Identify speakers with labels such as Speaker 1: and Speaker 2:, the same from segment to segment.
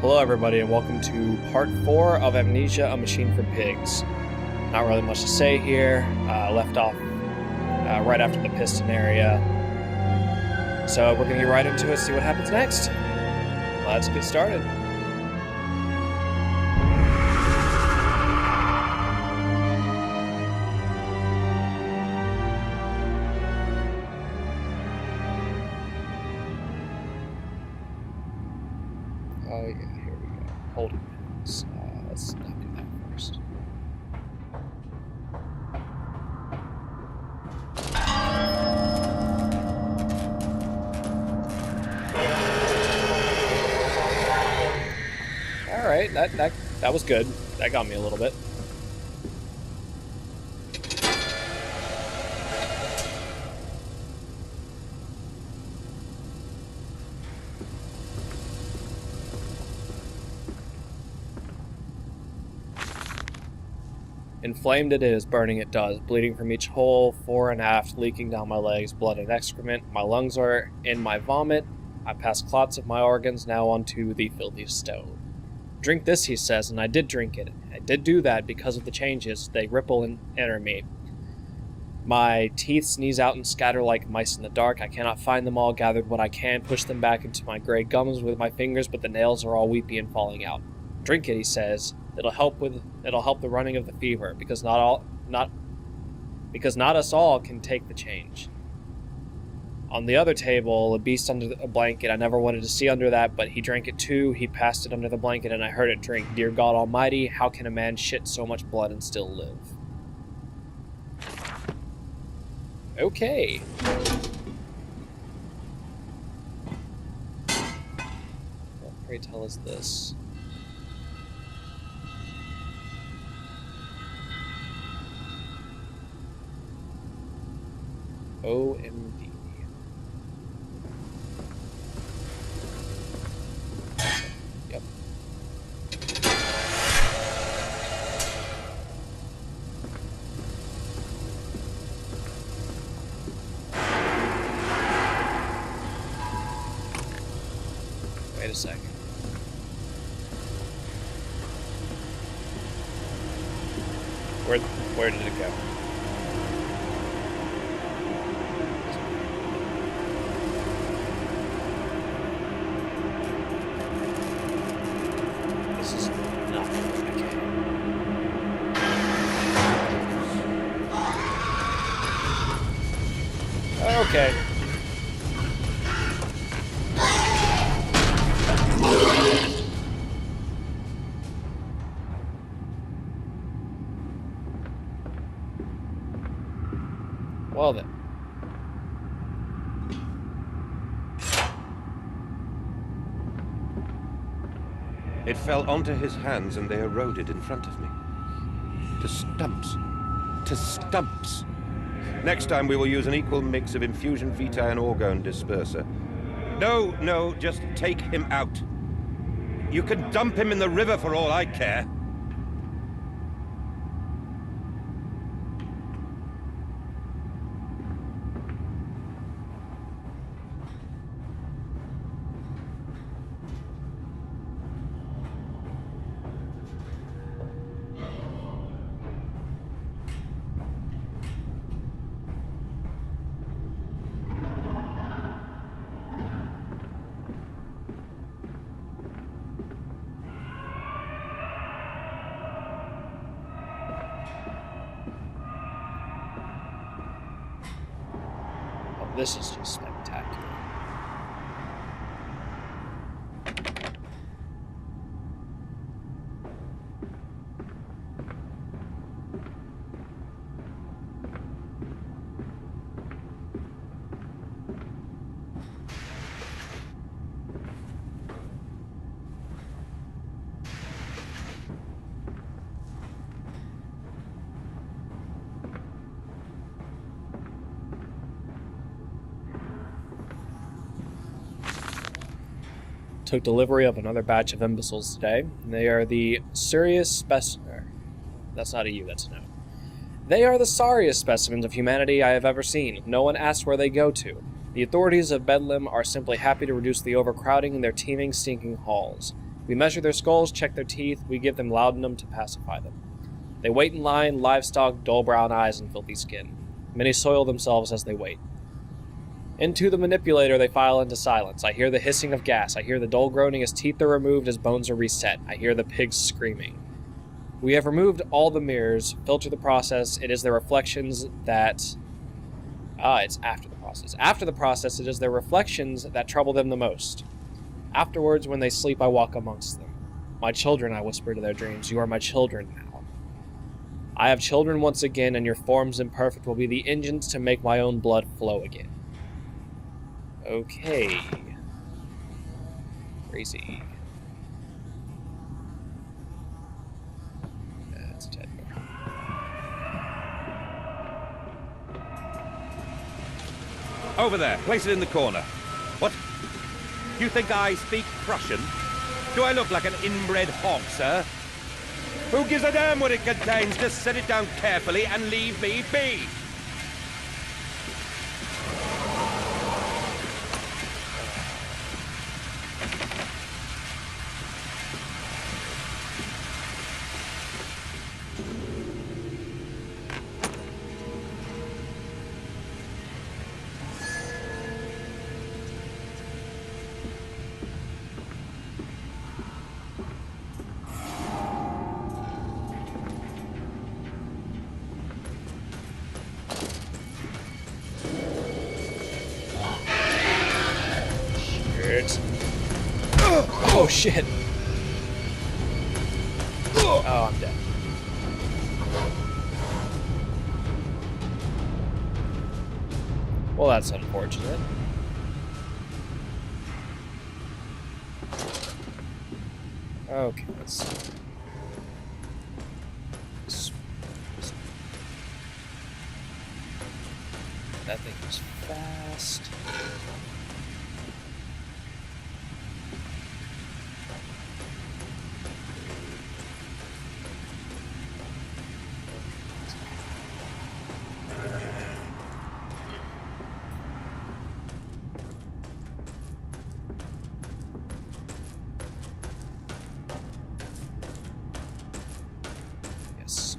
Speaker 1: Hello everybody and welcome to part 4 of Amnesia, A Machine for Pigs. Not really much to say here, left off right after the piston area. So we're going to get right into it, see what happens next. Let's get started. Oh yeah, here we go. Holding pins. Let's not do that first. Alright, that was good. That got me a little bit. Inflamed it is, burning it does, bleeding from each hole, fore and aft, leaking down my legs, blood and excrement. My lungs are in my vomit. I pass clots of my organs now onto the filthy stone. Drink this, he says, and I did drink it. I did do that because of the changes. They ripple and enter me. My teeth sneeze out and scatter like mice in the dark. I cannot find them all, gathered what I can, push them back into my gray gums with my fingers, but the nails are all weepy and falling out. Drink it, he says. It'll help the running of the fever, because not us all can take the change. On the other table, a beast under a blanket. I never wanted to see under that, but he drank it too. He passed it under the blanket, and I heard it drink. Dear God Almighty, how can a man shit so much blood and still live? Okay. What, pray tell, is this? OMD. Yep. Wait a second. Where did it go? Okay. Well then.
Speaker 2: It fell onto his hands and they eroded in front of me. To stumps. To stumps. Next time we will use an equal mix of infusion vitae and orgone disperser. No, just take him out. You can dump him in the river for all I care.
Speaker 1: This is just spectacular. Took delivery of another batch of imbeciles today. They are the serious That's not a U, that's a no. They are the sorriest specimens of humanity I have ever seen. No one asks where they go to. The authorities of Bedlam are simply happy to reduce the overcrowding in their teeming, stinking halls. We measure their skulls, check their teeth, we give them laudanum to pacify them. They wait in line, livestock, dull brown eyes, and filthy skin. Many soil themselves as they wait. Into the manipulator they file into silence. I hear the hissing of gas. I hear the dull groaning as teeth are removed, as bones are reset. I hear the pigs screaming. We have removed all the mirrors, filter the process. It is their reflections that... it's after the process. After the process, it is their reflections that trouble them the most. Afterwards, when they sleep, I walk amongst them. My children, I whisper to their dreams. You are my children now. I have children once again, and your forms imperfect will be the engines to make my own blood flow again. Okay. Crazy. That's dead.
Speaker 2: Over there. Place it in the corner. What? You think I speak Prussian? Do I look like an inbred hog, sir? Who gives a damn what it contains? Just set it down carefully and leave me be.
Speaker 1: Oh shit. Oh, I'm dead. Well, that's unfortunate. Okay, let's see. That thing was fast. Yes.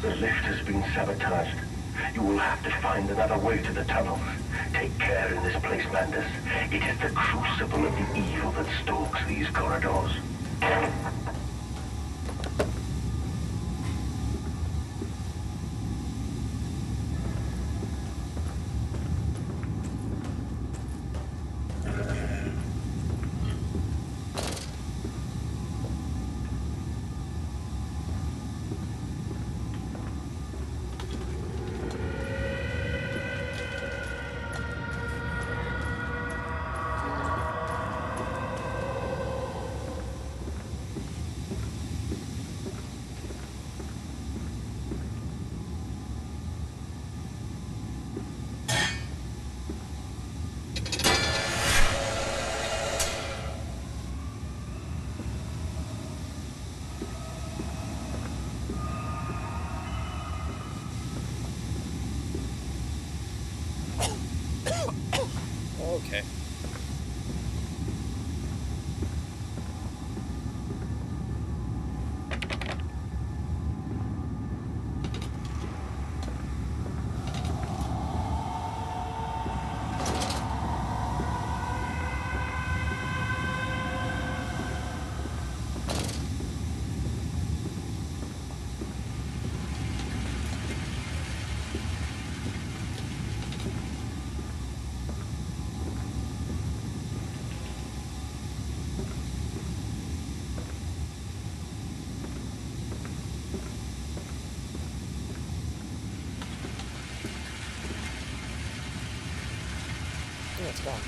Speaker 3: The lift has been sabotaged. You will have to find another way to the tunnels. Take care in this place, Mandus. It is the crucible of the evil that stalks these corridors.
Speaker 1: it's gone.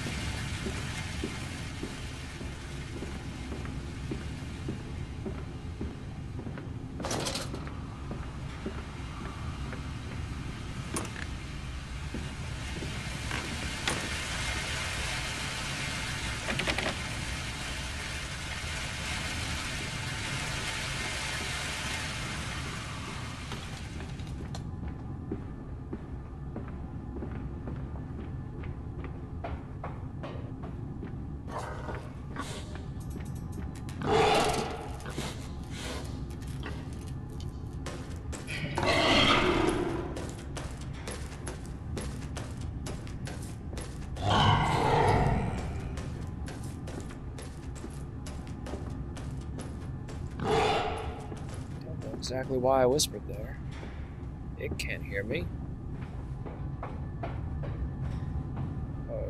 Speaker 1: Exactly why I whispered there. It can't hear me. Okay.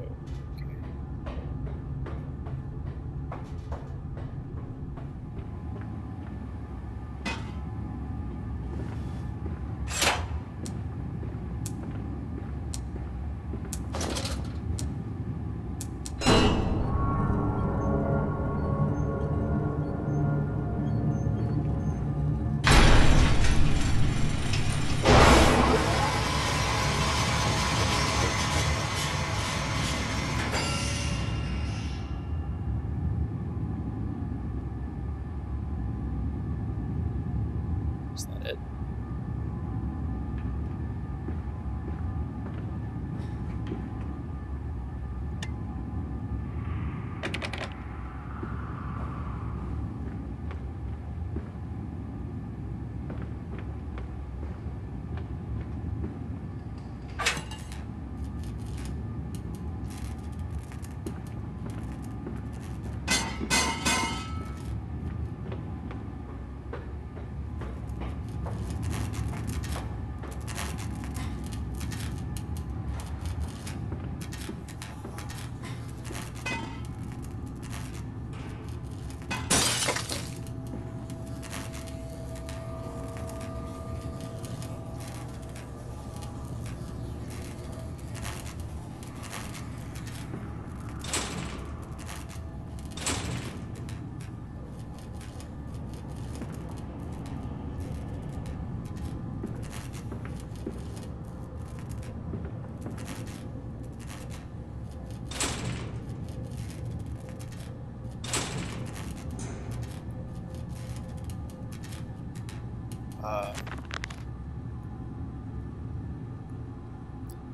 Speaker 1: Is that it?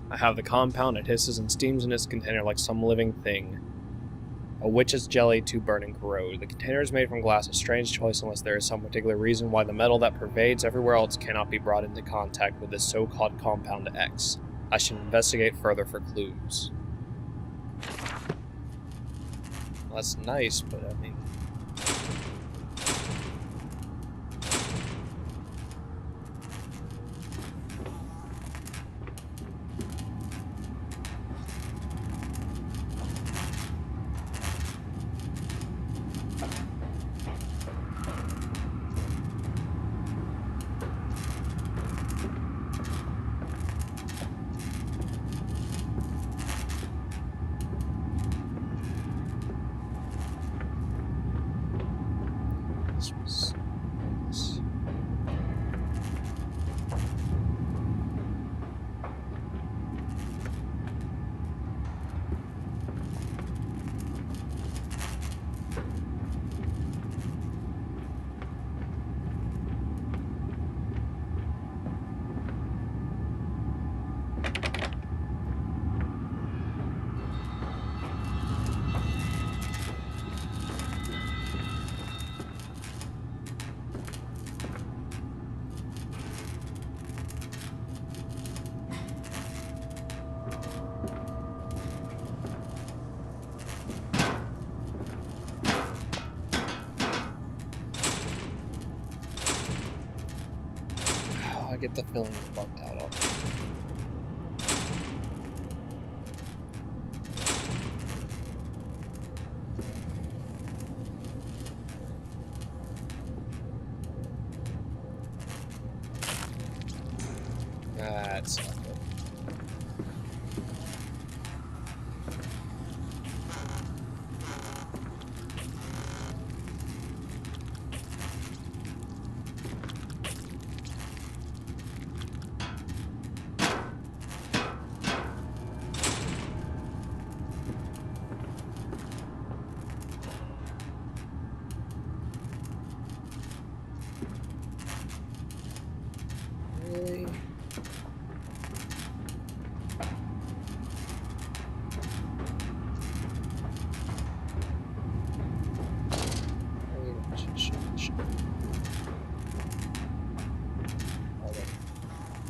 Speaker 1: I have the compound. It hisses and steams in its container like some living thing. A witch's jelly to burn and corrode. The container is made from glass, a strange choice unless there is some particular reason why the metal that pervades everywhere else cannot be brought into contact with this so-called compound X. I should investigate further for clues. Well, that's nice, but I mean... I get the feeling it's bugged out already. That's not good.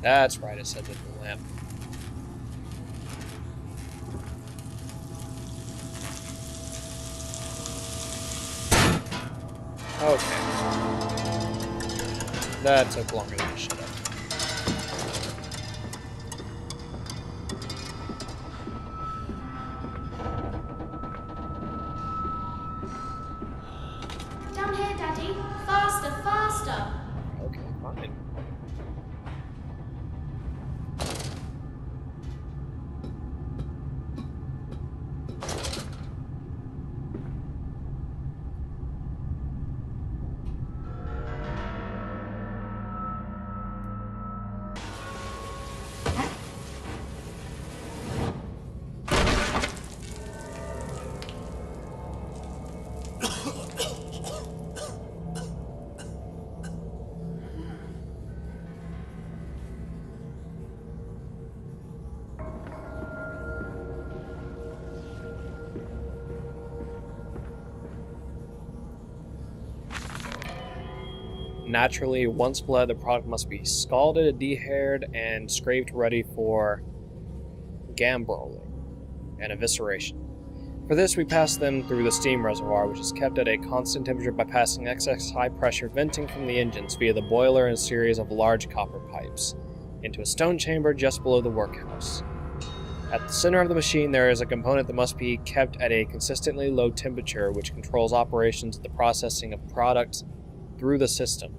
Speaker 1: That's right, it said in the lamp. Okay. That took longer than it should have.
Speaker 4: Down here, Daddy. Faster, faster.
Speaker 1: Okay, fine. Naturally, once bled, the product must be scalded, dehaired, and scraped ready for gambroling and evisceration. For this, we pass them through the steam reservoir, which is kept at a constant temperature by passing excess high-pressure venting from the engines via the boiler and a series of large copper pipes into a stone chamber just below the workhouse. At the center of the machine, there is a component that must be kept at a consistently low temperature, which controls operations of the processing of products through the system.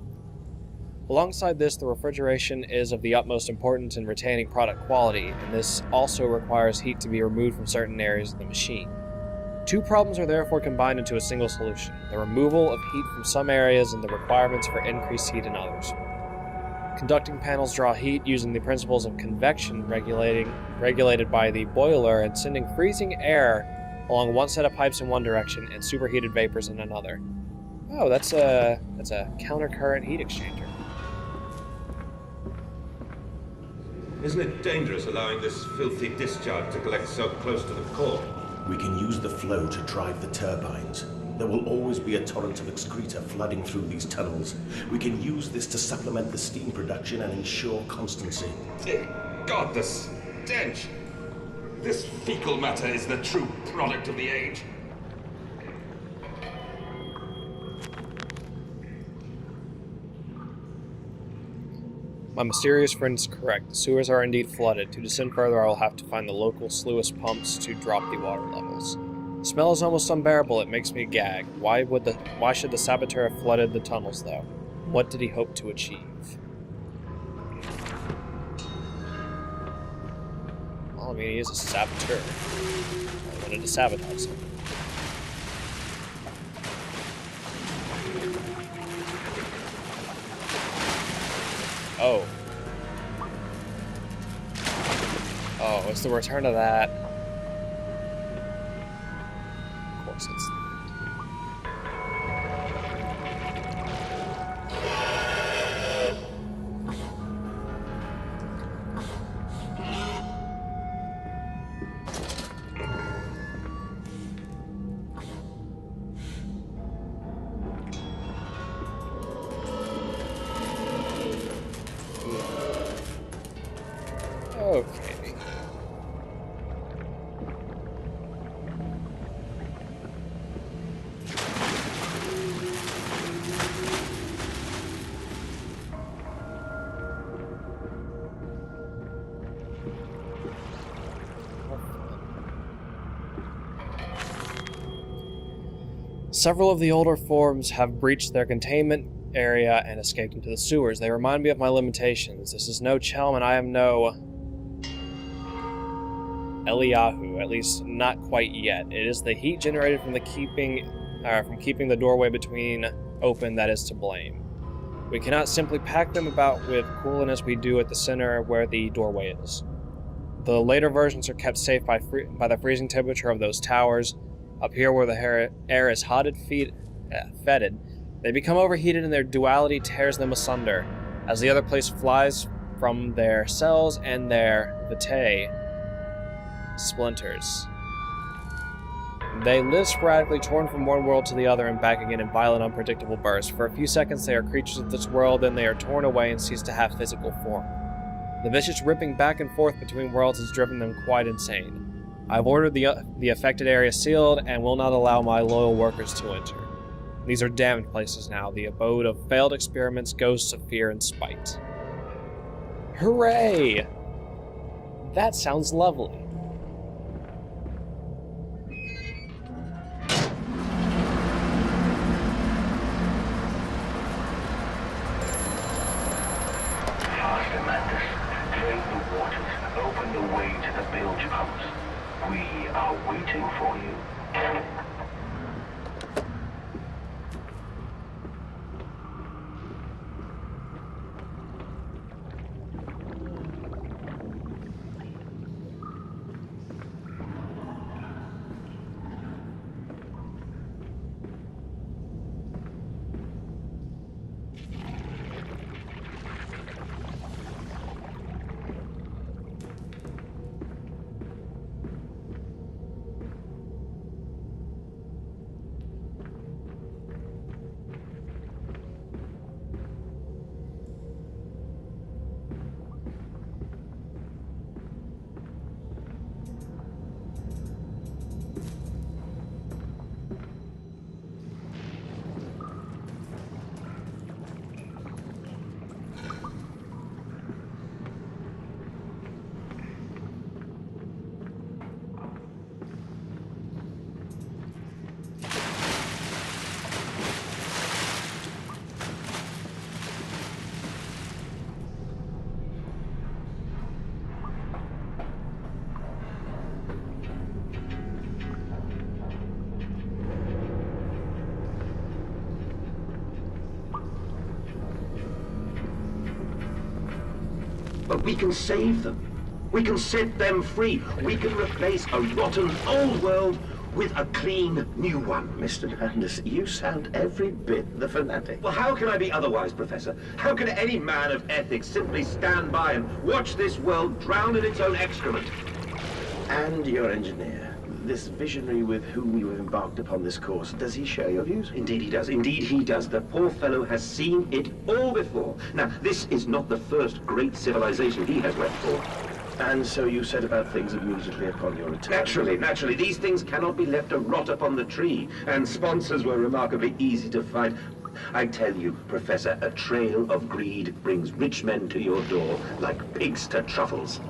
Speaker 1: Alongside this, the refrigeration is of the utmost importance in retaining product quality, and this also requires heat to be removed from certain areas of the machine. Two problems are therefore combined into a single solution: the removal of heat from some areas and the requirements for increased heat in others. Conducting panels draw heat using the principles of convection regulated by the boiler and sending freezing air along one set of pipes in one direction and superheated vapors in another. Oh, that's a countercurrent heat exchanger.
Speaker 2: Isn't it dangerous allowing this filthy discharge to collect so close to the core?
Speaker 5: We can use the flow to drive the turbines. There will always be a torrent of excreta flooding through these tunnels. We can use this to supplement the steam production and ensure constancy.
Speaker 6: God, the stench! This fecal matter is the true product of the age.
Speaker 1: My mysterious friend is correct. The sewers are indeed flooded. To descend further, I will have to find the local sluice pumps to drop the water levels. The smell is almost unbearable. It makes me gag. Why should the saboteur have flooded the tunnels, though? What did he hope to achieve? Well, I mean, he is a saboteur. I wanted to sabotage something. Oh. Oh, it's the return of that. Of course it's... Okay. Several of the older forms have breached their containment area and escaped into the sewers. They remind me of my limitations. This is no Chelm, and I am no Eliyahu, at least not quite yet. It is the heat generated from keeping the doorway between open that is to blame. We cannot simply pack them about with coolant as we do at the center where the doorway is. The later versions are kept safe by the freezing temperature of those towers. Up here where the air is fetid, they become overheated and their duality tears them asunder, as the other place flies from their cells and their vitae splinters. They live sporadically, torn from one world to the other and back again in violent, unpredictable bursts. For a few seconds they are creatures of this world, then they are torn away and cease to have physical form. The vicious ripping back and forth between worlds has driven them quite insane. I've ordered the affected area sealed and will not allow my loyal workers to enter. These are damned places now, the abode of failed experiments, ghosts of fear and spite. Hooray! That sounds lovely.
Speaker 3: Faster, Mandus. Drain the waters. Open the way to the bilge pumps. We are waiting for you.
Speaker 7: But we can save them. We can set them free. We can replace a rotten old world with a clean new one.
Speaker 5: Mr. Mandus, you sound every bit the fanatic.
Speaker 7: Well, how can I be otherwise, Professor? How can any man of ethics simply stand by and watch this world drown in its own excrement?
Speaker 5: And your engineer, this visionary with whom you have embarked upon this course, does he share your views?
Speaker 7: Indeed he does. Indeed he does. The poor fellow has seen it all before. Now, this is not the first great civilization he has wept for.
Speaker 5: And so you set about things immediately upon your return?
Speaker 7: Naturally. These things cannot be left to rot upon the tree. And sponsors were remarkably easy to find. I tell you, Professor, a trail of greed brings rich men to your door like pigs to truffles.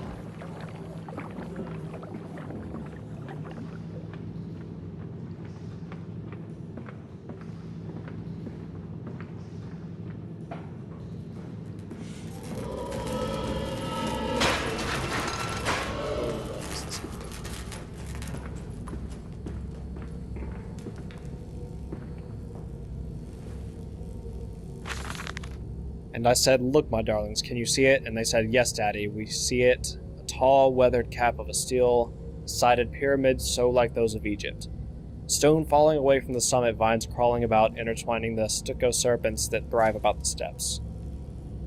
Speaker 1: And I said, "Look, my darlings, can you see it?" And they said, "Yes, Daddy, we see it. A tall, weathered cap of a steel-sided pyramid so like those of Egypt. Stone falling away from the summit, vines crawling about, intertwining the stucco serpents that thrive about the steps.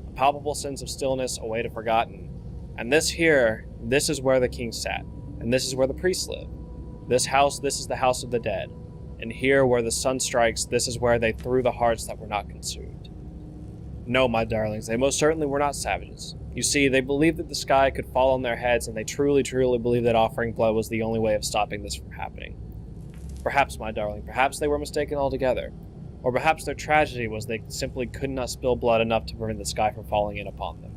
Speaker 1: A palpable sense of stillness, away to forgotten. And this is where the king sat. And this is where the priests live. This is the house of the dead. And here, where the sun strikes, this is where they threw the hearts that were not consumed. No, my darlings, they most certainly were not savages. You see, they believed that the sky could fall on their heads, and they truly believed that offering blood was the only way of stopping this from happening. Perhaps, my darling, perhaps they were mistaken altogether. Or perhaps their tragedy was they simply could not spill blood enough to prevent the sky from falling in upon them.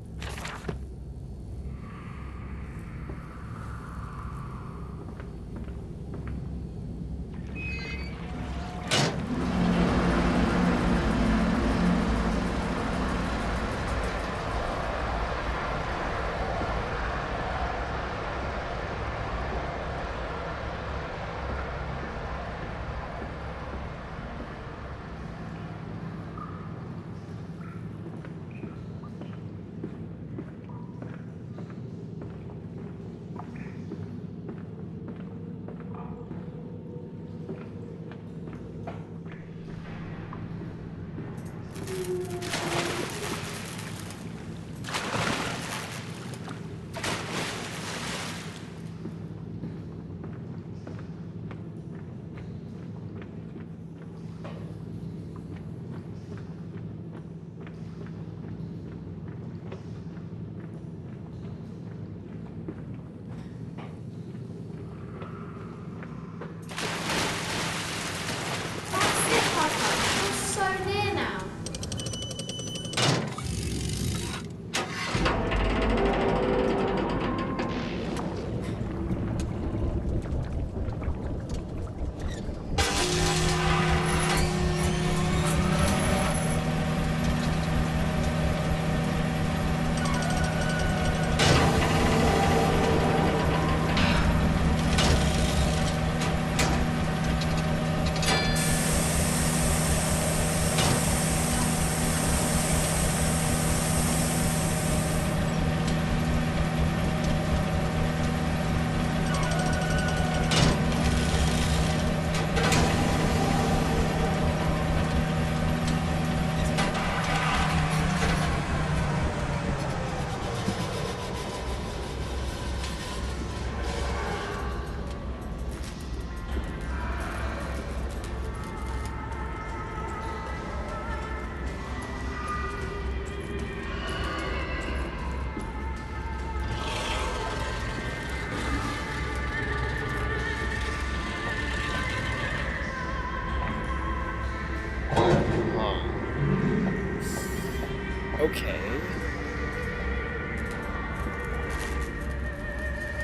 Speaker 1: Okay.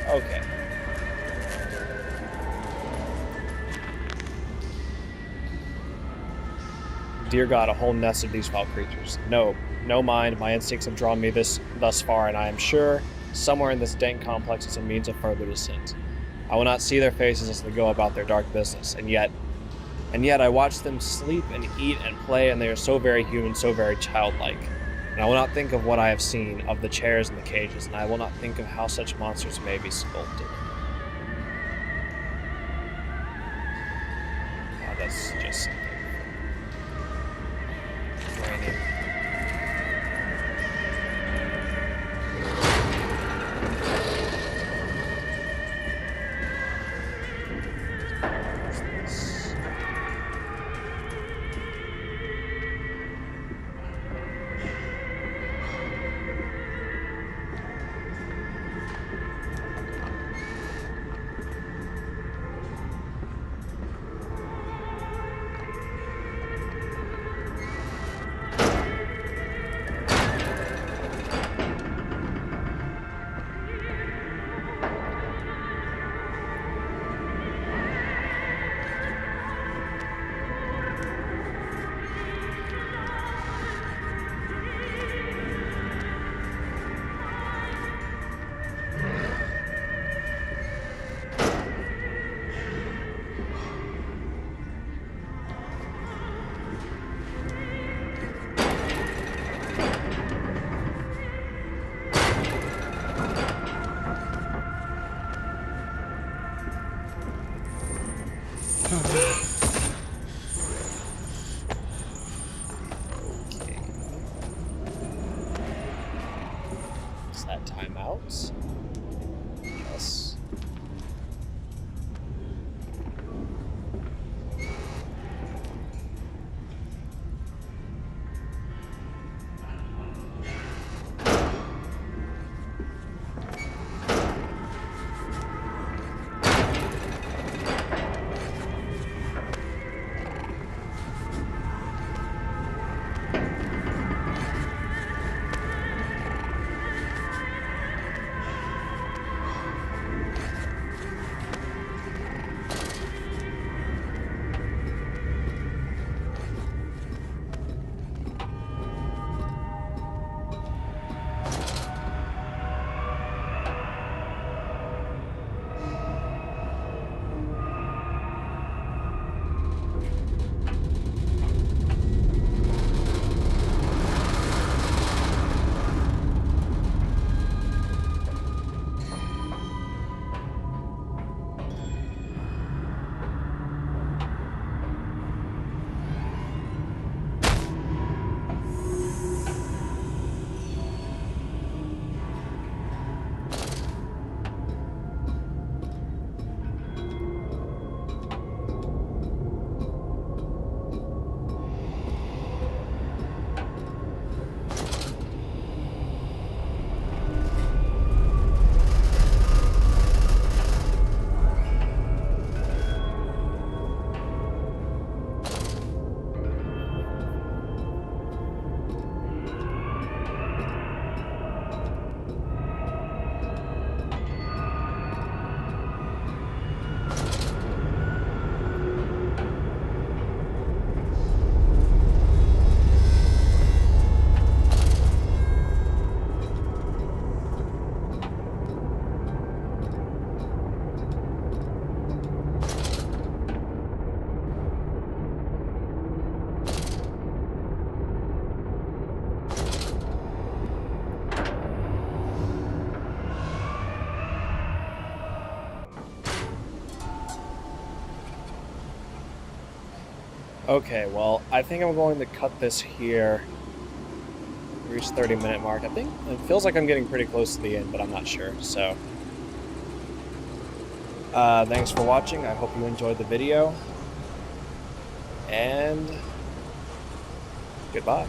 Speaker 1: Okay. Dear God, a whole nest of these foul creatures. No, no mind, my instincts have drawn me thus far, and I am sure somewhere in this dank complex is a means of further descent. I will not see their faces as they go about their dark business, and yet I watch them sleep and eat and play, and they are so very human, so very childlike. And I will not think of what I have seen, of the chairs and the cages, and I will not think of how such monsters may be sculpted. Oh, that's just something draining. Is that timeouts? Yes. Okay, well, I think I'm going to cut this here. Reach 30-minute mark. I think it feels like I'm getting pretty close to the end, but I'm not sure. So, thanks for watching. I hope you enjoyed the video. And goodbye.